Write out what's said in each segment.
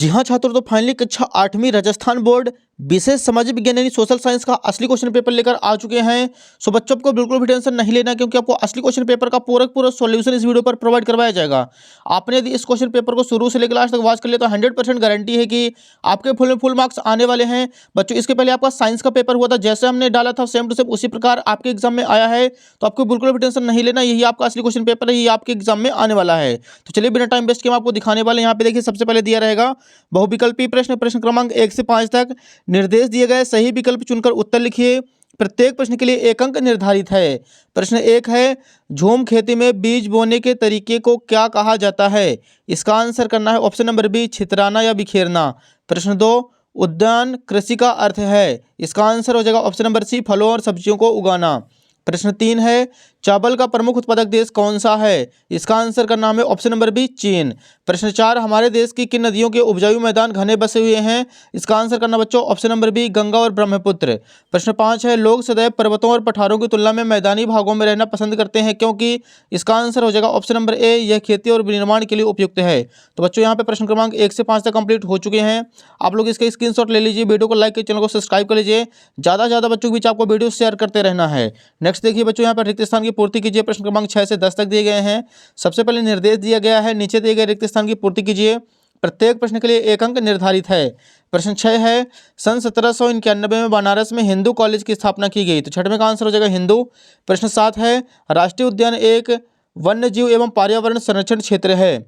जी हाँ छात्रों, तो फाइनली कक्षा 8वीं राजस्थान बोर्ड विशेष सामाजिक विज्ञान यानी सोशल साइंस का असली क्वेश्चन पेपर लेकर आ चुके हैं। सो बच्चों को बिल्कुल भी टेंशन नहीं लेना, क्योंकि आपको असली क्वेश्चन पेपर का पूरा सॉल्यूशन इस वीडियो पर प्रोवाइड करवाया जाएगा। आपने यदि इस क्वेश्चन पेपर को शुरू से लेकर लास्ट तक वॉच कर लिया तो 100% गारंटी है कि आपके फुल मार्क्स आने वाले हैं। बच्चों, इसके पहले आपका साइंस का पेपर हुआ था, जैसे हमने डाला था सेम टू सेम उसी प्रकार आपके एग्जाम में आया है। तो आपको बिल्कुल भी टेंशन नहीं लेना, यही आपका असली क्वेश्चन पेपर है, यही आपके एग्जाम में आने वाला है। तो चलिए बिना टाइम वेस्ट के हम आपको दिखाने वाले हैं। यहाँ पे देखिए, सबसे पहले दिया रहेगा बहुविकल्पी प्रश्न, प्रश्न क्रमांक 1 से 5 तक निर्देश दिए गए, सही विकल्प चुनकर उत्तर लिखिए। प्रत्येक प्रश्न के लिए एक अंक निर्धारित है। प्रश्न 1 है, झूम खेती में बीज बोने के तरीके को क्या कहा जाता है? इसका आंसर करना है ऑप्शन नंबर बी, छितराना या बिखेरना। प्रश्न 2, उद्यान कृषि का अर्थ है? इसका आंसर हो जाएगा ऑप्शन नंबर सी, फलों और सब्जियों को उगाना। प्रश्न 3 है, चावल का प्रमुख उत्पादक देश कौन सा है? इसका आंसर करना हमें ऑप्शन नंबर बी, चीन। प्रश्न 4, हमारे देश की किन नदियों के उपजाऊ मैदान घने बसे हुए हैं? इसका आंसर करना बच्चों ऑप्शन नंबर बी, गंगा और ब्रह्मपुत्र। प्रश्न 5 है, लोग सदैव पर्वतों और पठारों की तुलना में मैदानी भागों में रहना पसंद करते हैं क्योंकि? इसका आंसर हो जाएगा ऑप्शन नंबर ए, यह खेती और निर्माण के लिए उपयुक्त है। तो बच्चों, यहाँ पे प्रश्न क्रमांक 1 से 5 तक कंप्लीट हो चुके हैं। आप लोग इसका स्क्रीनशॉट ले लीजिए, वीडियो को लाइक कर चैनल को सब्सक्राइब कर लीजिए। ज़्यादा से ज़्यादा बच्चों के बीच आपको वीडियो शेयर करते रहना है। नेक्स्ट देखिए बच्चों, यहाँ पर रिक्त स्थान की पूर्ति कीजिए। प्रश्न क्रमांक 6 से 10 तक दिए गए हैं। सबसे पहले निर्देश दिया गया है, नीचे दिए गए रिक्त स्थान की पूर्ति कीजिए। प्रत्येक प्रश्न के लिए एक अंक निर्धारित है। प्रश्न 6 है, सन 1791 में बनारस में हिंदू कॉलेज की स्थापना की गई। तो छठवें का आंसर हो जाएगा हिंदू। प्रश्न 7 है, राष्ट्रीय उद्यान एक वन्य जीव एवं पर्यावरण संरक्षण क्षेत्र है।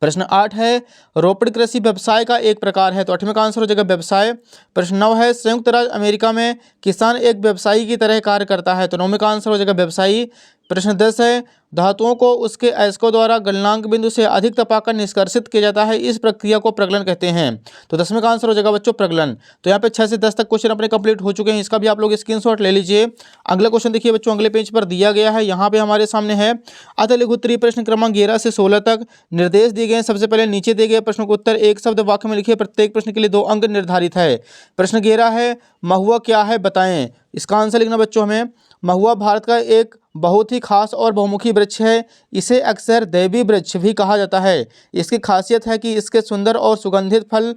प्रश्न 8 है, रोपड़ कृषि व्यवसाय का एक प्रकार है। तो 8वें का आंसर हो जाएगा व्यवसाय। प्रश्न 9 है, संयुक्त राज्य अमेरिका में किसान एक व्यवसायी की तरह कार्य करता है। तो 9वें का आंसर हो जाएगा व्यवसायी। प्रश्न 10 है, धातुओं को उसके अयस्कों द्वारा गलनांक बिंदु से अधिक तपाकर निष्कर्षित किया जाता है, इस प्रक्रिया को प्रगलन कहते हैं। तो 10वें का आंसर हो जाएगा बच्चों प्रगलन। तो यहाँ पे 6 से 10 तक क्वेश्चन अपने कंप्लीट हो चुके हैं, इसका भी आप लोग स्क्रीनशॉट ले लीजिए। अगला क्वेश्चन देखिए बच्चों, अगले पेज पर दिया गया है, यहाँ पे हमारे सामने है अतः लघु उत्तरीय प्रश्न क्रमांक 11 से 16 तक निर्देश दिए गए हैं। सबसे पहले नीचे दिए गए प्रश्नों को उत्तर एक शब्द वाक्य में लिखिए। प्रत्येक प्रश्न के लिए 2 अंक निर्धारित है। प्रश्न 11 है, महुआ क्या है बताएं? इसका आंसर लिखना बच्चों हमें। महुआ भारत का एक बहुत ही खास और बहुमुखी वृक्ष है। इसे अक्सर दैवी वृक्ष भी कहा जाता है। इसकी खासियत है कि इसके सुंदर और सुगंधित फल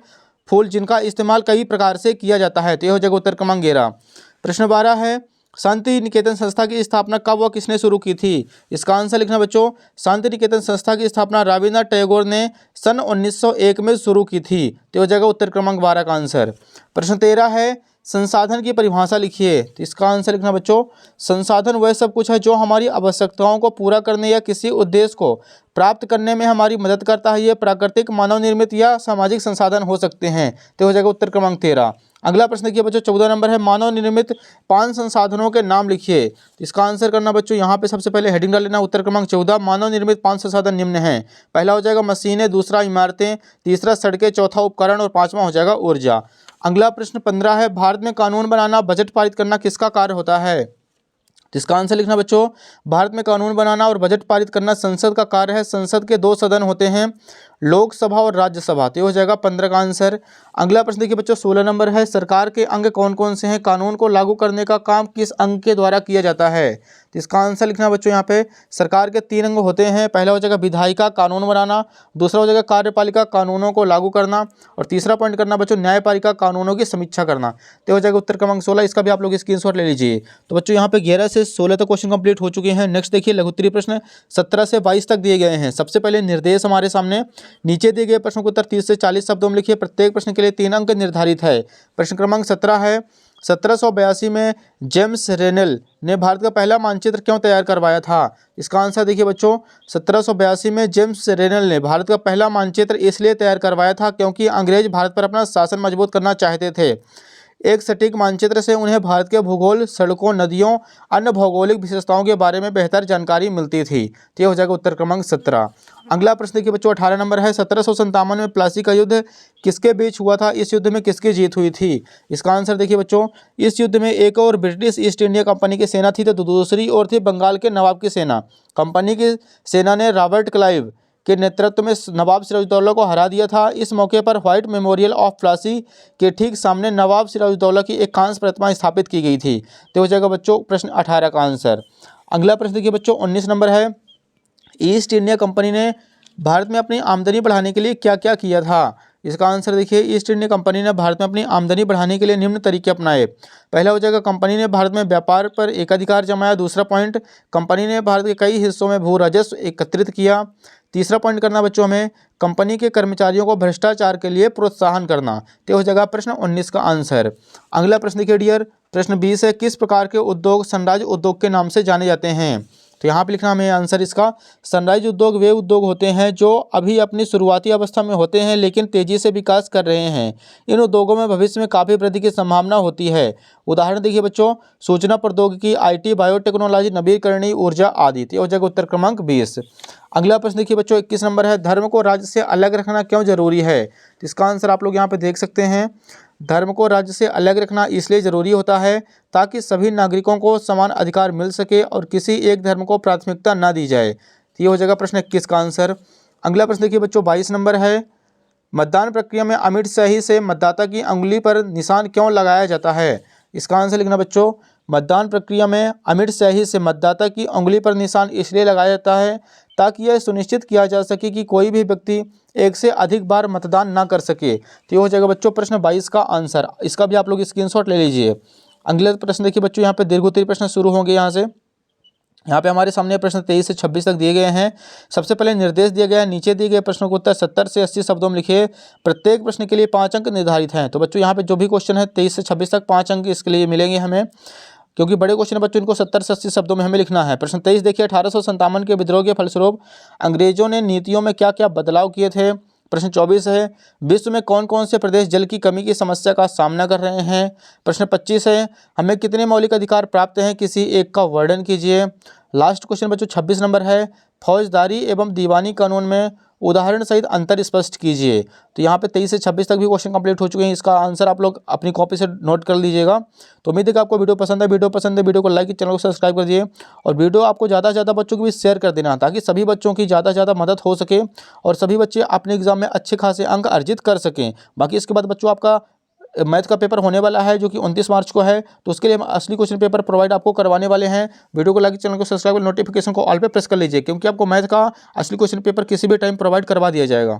फूल जिनका इस्तेमाल कई प्रकार से किया जाता है। तो यह हो जाएगा उत्तर क्रमांक 11। प्रश्न 12 है, शांति निकेतन संस्था की स्थापना कब व किसने शुरू की थी? इसका आंसर लिखना बच्चों, शांति निकेतन संस्था की स्थापना रविन्द्रनाथ टैगोर ने सन 1901 में शुरू की थी। तो हो जाएगा उत्तर क्रमांक 12 का आंसर। प्रश्न 13 है, संसाधन की परिभाषा लिखिए। तो इसका आंसर लिखना बच्चों, संसाधन वह सब कुछ है जो हमारी आवश्यकताओं को पूरा करने या किसी उद्देश्य को प्राप्त करने में हमारी मदद करता है। ये प्राकृतिक, मानव निर्मित या सामाजिक संसाधन हो सकते हैं। तो हो जाएगा उत्तर क्रमांक 13। अगला प्रश्न देखिए बच्चों, 14 नंबर है, मानव निर्मित 5 संसाधनों के नाम लिखिए। इसका आंसर करना बच्चों, यहाँ पे सबसे पहले हेडिंग डाल लेना उत्तर क्रमांक 14। मानव निर्मित 5 संसाधन निम्न हैं। पहला हो जाएगा मशीनें, दूसरा इमारतें, तीसरा सड़कें, चौथा उपकरण और 5वां हो जाएगा ऊर्जा। अगला प्रश्न 15 है, भारत में कानून बनाना, बजट पारित करना किसका कार्य होता है? तो इसका आंसर लिखना बच्चों, भारत में कानून बनाना और बजट पारित करना संसद का कार्य है। संसद के 2 सदन होते हैं, लोकसभा और राज्यसभा। तो ये हो जाएगा 15 का आंसर। अगला प्रश्न देखिए बच्चों, 16 नंबर है, सरकार के अंग कौन कौन से हैं? कानून को लागू करने का काम किस अंग के द्वारा किया जाता है? तो इसका आंसर लिखना बच्चों, यहाँ पे सरकार के 3 अंग होते हैं। पहला हो जाएगा विधायिका, कानून बनाना। दूसरा हो जाएगा कार्यपालिका, कानूनों को लागू करना। और तीसरा पॉइंट करना बच्चों, न्यायपालिका, कानूनों की समीक्षा करना। तो हो जाएगा उत्तर क्रमांक 16। इसका भी आप लोग स्क्रीनशॉट ले लीजिए। तो बच्चों, यहाँ पे 11 से 16 तक क्वेश्चन कंप्लीट हो चुके हैं। नेक्स्ट देखिए, लघु उत्तरीय प्रश्न 17 से 22 तक दिए गए हैं। सबसे पहले निर्देश हमारे सामने, नीचे दिए गए प्रश्नों को उत्तर 30 से 40 शब्दों में लिखिए। प्रत्येक प्रश्न के लिए 3 अंक निर्धारित है। प्रश्न क्रमांक 17 है, 1782 में जेम्स रेनेल ने भारत का पहला मानचित्र क्यों तैयार करवाया था? इसका आंसर देखिए बच्चों, 1782 में जेम्स रेनेल ने भारत का पहला मानचित्र इसलिए तैयार करवाया था क्योंकि अंग्रेज भारत पर अपना शासन मजबूत करना चाहते थे। एक सटीक मानचित्र से उन्हें भारत के भूगोल, सड़कों, नदियों, अन्य भौगोलिक विशेषताओं के बारे में बेहतर जानकारी मिलती थी। तो ये हो जाएगा उत्तर क्रमांक 17। अगला प्रश्न देखिए बच्चों, 18 नंबर है, 1757 में प्लासी का युद्ध किसके बीच हुआ था? इस युद्ध में किसकी जीत हुई थी? इसका आंसर देखिए बच्चों, इस युद्ध में एक और ब्रिटिश ईस्ट इंडिया कंपनी की सेना थी, तो दूसरी ओर थी बंगाल के नवाब की सेना। कंपनी की सेना ने रॉबर्ट क्लाइव के नेतृत्व में नवाब सिराजुद्दौला को हरा दिया था। इस मौके पर व्हाइट मेमोरियल ऑफ प्लासी के ठीक सामने नवाब सिराजुद्दौला की एक कांस्य प्रतिमा स्थापित की गई थी। तो हो जाएगा बच्चों प्रश्न 18 का आंसर। अगला प्रश्न देखिए बच्चों, 19 नंबर है, ईस्ट इंडिया कंपनी ने भारत में अपनी आमदनी बढ़ाने के लिए क्या क्या किया था? इसका आंसर देखिए, ईस्ट इंडिया कंपनी ने भारत में अपनी आमदनी बढ़ाने के लिए निम्न तरीके अपनाए। पहला हो जाएगा, कंपनी ने भारत में व्यापार पर एकाधिकार जमाया। दूसरा पॉइंट, कंपनी ने भारत के कई हिस्सों में भू राजस्व एकत्रित किया। तीसरा पॉइंट करना बच्चों हमें, कंपनी के कर्मचारियों को भ्रष्टाचार के लिए प्रोत्साहन करना। तो हो जाएगा प्रश्न 19 का आंसर। अगला प्रश्न देखिए डियर, प्रश्न 20 है, किस प्रकार के उद्योग सनराइज उद्योग के नाम से जाने जाते हैं। तो यहाँ पे लिखना हमें आंसर इसका, सनराइज उद्योग वे उद्योग होते हैं जो अभी अपनी शुरुआती अवस्था में होते हैं लेकिन तेजी से विकास कर रहे हैं। इन उद्योगों में भविष्य में काफ़ी वृद्धि की संभावना होती है। उदाहरण देखिए बच्चों, सूचना प्रौद्योगिकी, IT, बायोटेक्नोलॉजी, नवीकरणीय ऊर्जा आदि। तो हो जाएगा उत्तर क्रमांक 20। अगला प्रश्न देखिए बच्चों 21 नंबर है, धर्म को राज्य से अलग रखना क्यों जरूरी है। तो इसका आंसर आप लोग यहाँ पे देख सकते हैं, धर्म को राज्य से अलग रखना इसलिए ज़रूरी होता है ताकि सभी नागरिकों को समान अधिकार मिल सके और किसी एक धर्म को प्राथमिकता न दी जाए। तो ये हो जाएगा प्रश्न 21 का आंसर। अगला प्रश्न देखिए बच्चों 22 नंबर है, मतदान प्रक्रिया में अमिट स्याही से मतदाता की अंगुली पर निशान क्यों लगाया जाता है। इसका आंसर लिखना बच्चों, मतदान प्रक्रिया में अमिट स्याही से मतदाता की अंगुली पर निशान इसलिए लगाया जाता है ताकि यह सुनिश्चित किया जा सके कि कोई भी व्यक्ति एक से अधिक बार मतदान ना कर सके। तो ये हो जाएगा बच्चों प्रश्न 22 का आंसर। इसका भी आप लोग स्क्रीनशॉट ले लीजिए। अगले प्रश्न देखिए बच्चों, यहाँ पे दीर्घोत्तरी प्रश्न शुरू होंगे। यहाँ पे हमारे सामने प्रश्न 23 से 26 तक दिए गए हैं। सबसे पहले निर्देश दिया गया है, नीचे दिए गए प्रश्नों को उत्तर 70 से 80 शब्दों में लिखिए। प्रत्येक प्रश्न के लिए 5 अंक निर्धारित हैं। तो बच्चों यहाँ पे जो भी क्वेश्चन है 23 से 26 तक 5 अंक इसके लिए मिलेंगे हमें, क्योंकि बड़े क्वेश्चन है बच्चों, इनको 70 से 80 शब्दों में हमें लिखना है। प्रश्न 23 देखिए, 1857 के विद्रोह के फलस्वरूप अंग्रेजों ने नीतियों में क्या क्या बदलाव किए थे। प्रश्न 24 है, विश्व में कौन कौन से प्रदेश जल की कमी की समस्या का सामना कर रहे हैं। प्रश्न 25 है, हमें कितने मौलिक अधिकार प्राप्त हैं, किसी एक का वर्णन कीजिए। लास्ट क्वेश्चन बच्चों 26 नंबर है, फौजदारी एवं दीवानी कानून में उदाहरण सहित अंतर स्पष्ट कीजिए। तो यहाँ पे 23 से 26 तक भी क्वेश्चन कंप्लीट हो चुके हैं। इसका आंसर आप लोग अपनी कॉपी से नोट कर लीजिएगा। तो उम्मीद है कि आपको वीडियो पसंद है। वीडियो को लाइक, चैनल को सब्सक्राइब कर दिए और वीडियो आपको ज़्यादा से ज़्यादा बच्चों को भी शेयर कर देना ताकि सभी बच्चों की ज़्यादा से ज़्यादा मदद हो सके और सभी बच्चे अपने एग्जाम में अच्छे खासे अंक अर्जित कर सकें। बाकी इसके बाद बच्चों आपका मैथ का पेपर होने वाला है जो कि 29 मार्च को है, तो उसके लिए हम असली क्वेश्चन पेपर प्रोवाइड आपको करवाने वाले हैं। वीडियो को लाइक, चैनल को सब्सक्राइब और नोटिफिकेशन को ऑल पे प्रेस कर लीजिए, क्योंकि आपको मैथ का असली क्वेश्चन पेपर किसी भी टाइम प्रोवाइड करवा दिया जाएगा।